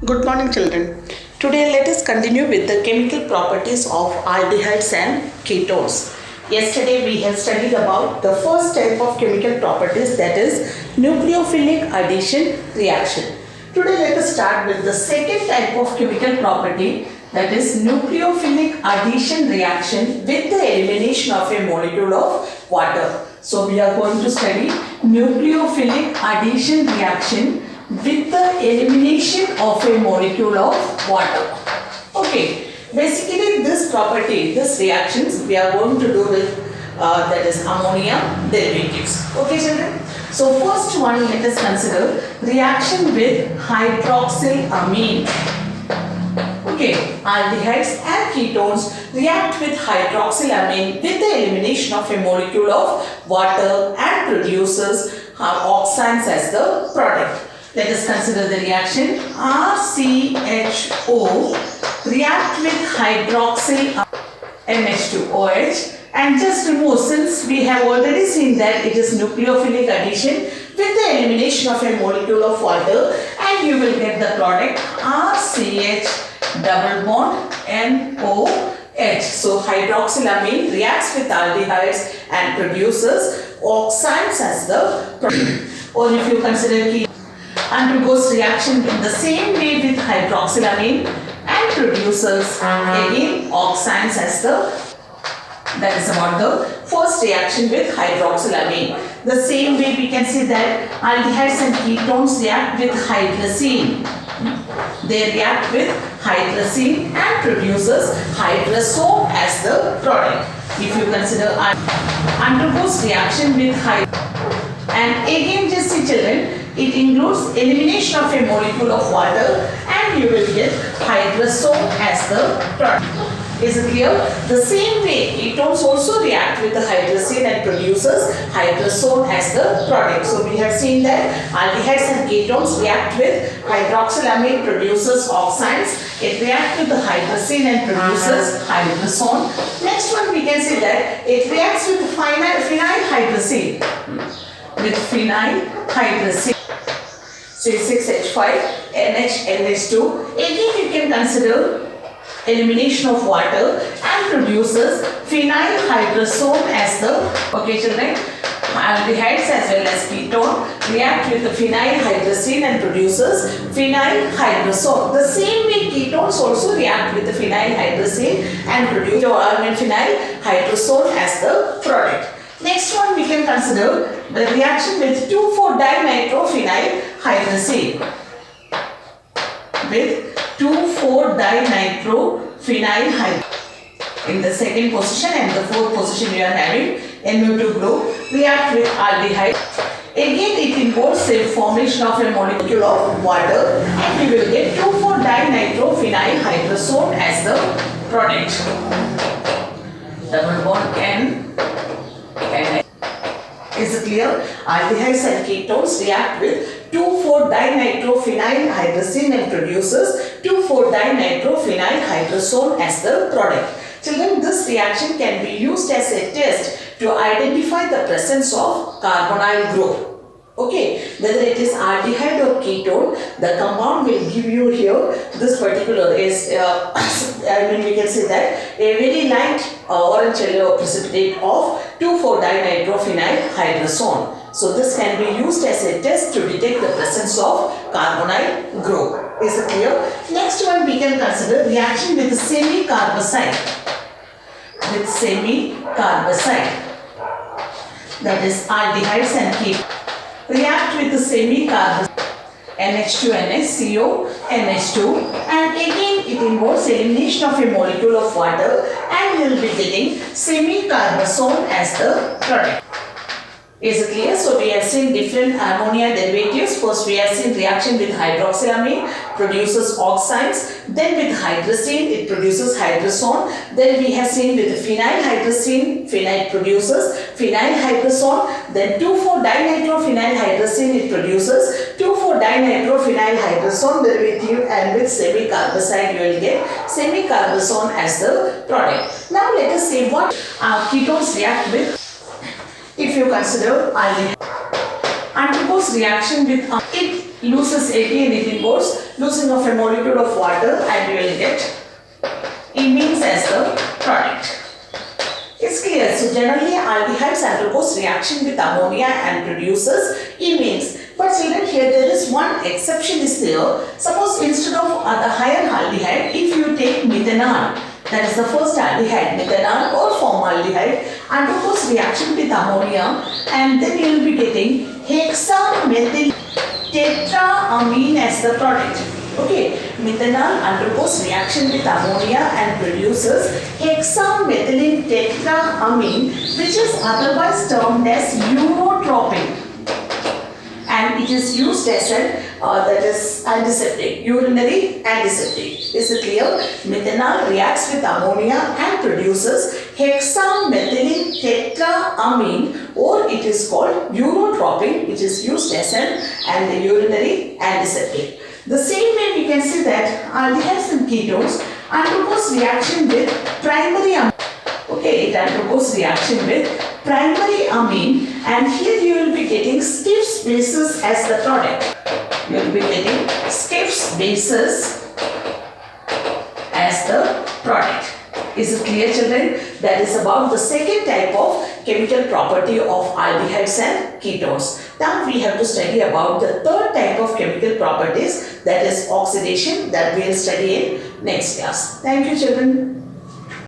Good morning, children. Today let us continue with the chemical properties of aldehydes and ketones. Yesterday we have studied about the first type of chemical properties, that is nucleophilic addition reaction. Today let us start with the second type of chemical property, that is nucleophilic addition reaction with the elimination of a molecule of water. So we are going to study nucleophilic addition reaction with the elimination of a molecule of water. Okay, basically this property, this reactions we are going to do with that is ammonia derivatives. Okay children, so first one let us consider reaction with hydroxyl amine. Okay, aldehydes and ketones react with hydroxyl amine with the elimination of a molecule of water and produces oxides as the product. Let us consider the reaction. RCHO react with hydroxyl NH2OH and just remove, since we have already seen that it is nucleophilic addition with the elimination of a molecule of water, and you will get the product RCH double bond NOH. So hydroxyl amine reacts with aldehydes and produces oxides as the product. Or if you consider undergoes reaction in the same way with hydroxylamine and produces again oxides as the, that is about the first reaction with hydroxylamine. The same way we can see that aldehydes and ketones react with hydrazine. They react with hydrazine and produces hydrazone as the product. If you consider undergoes reaction with and again just see children, it includes elimination of a molecule of water and you will get hydrazone as the product. Is it clear? The same way ketones also react with the hydrazine and produces hydrazone as the product. So we have seen that aldehydes and ketones react with hydroxylamine produces oxides. It reacts with the hydrazine and produces hydrazone. Next one we can see that it reacts with phenyl hydrazine. With phenyl hydrazine. So 6H5 NH2. Again you can consider elimination of water and produces phenyl hydrazone as the, okay children, aldehydes as well as ketone react with the phenyl hydrazine and produces phenyl hydrazone. The same way ketones also react with the phenyl hydrazine and produce phenyl hydrazone as the product. Next one we can consider the reaction with 2,4-dinitrophenyl hydrazine. With 2,4-dinitrophenyl hydrazine. In the second position and the fourth position we are having NO2 group react with aldehyde. Again it involves the formation of a molecule of water and we will get 2,4-dinitrophenyl hydrazone as the product. Double bond N. Is it clear? Aldehydes and ketones react with 2,4-dinitrophenyl hydrazine and produces 2,4-dinitrophenyl hydrazone as the product. Children, this reaction can be used as a test to identify the presence of carbonyl group. Okay, whether it is aldehyde or ketone, the compound will give you here this particular is, we can say that a very light orange yellow precipitate of 2,4-dinitrophenyl hydrazone. So this can be used as a test to detect the presence of carbonyl group. Is it clear? Next one we can consider reaction with semi-carbazide. With semi-carbazide. That is aldehydes and ketones react with the semi-carbazide NH2NH, CO, NH2, and again it involves elimination of a molecule of water and we will be getting semi-carbazone as the product. Is it clear? So we have seen different ammonia derivatives. First we have seen reaction with hydroxylamine produces oxides. Then with hydrazine it produces hydrazone. Then we have seen with phenyl hydrazine, phenyl produces phenyl hydrazone. Then 2,4-dinitrophenyl hydrazine it produces 2,4-dinitrophenyl hydrazone derivative, and with semi-carbazide you will get semi-carbazone as the product. Now let us see what ketones react with. If you consider aldehyde, undergo undergoes reaction with it loses AT and it involves losing of a molecule of water and you will get amines as the product. It's clear. So generally aldehydes undergoes reaction with ammonia and produces amines. But children, here there is one exception is there. Suppose instead of the higher aldehyde, if you take methanol, that is the first aldehyde, methanol or formaldehyde, undergoes reaction with ammonia and then you will be getting hexamethyl tetraamine as the product. Okay, methanol undergoes reaction with ammonia and produces hexamethylene tetraamine, which is otherwise termed as urotropin. And it is used as an that is antiseptic, urinary antiseptic. Is it clear? Methanol reacts with ammonia and produces hexamethylene tetraamine, or it is called urotropin, which is used as an urinary antiseptic. The same way we can see that aldehydes and ketones undergoes reaction with primary amine. Okay, it undergoes reaction with primary amine, and here you will be getting Schiff's bases as the product. You will be getting Schiff's bases as the product. Is it clear, children? That is about the second type of chemical property of aldehydes and ketones. Now we have to study about the third type of chemical properties, that is oxidation, that we will study in next class. Thank you, children.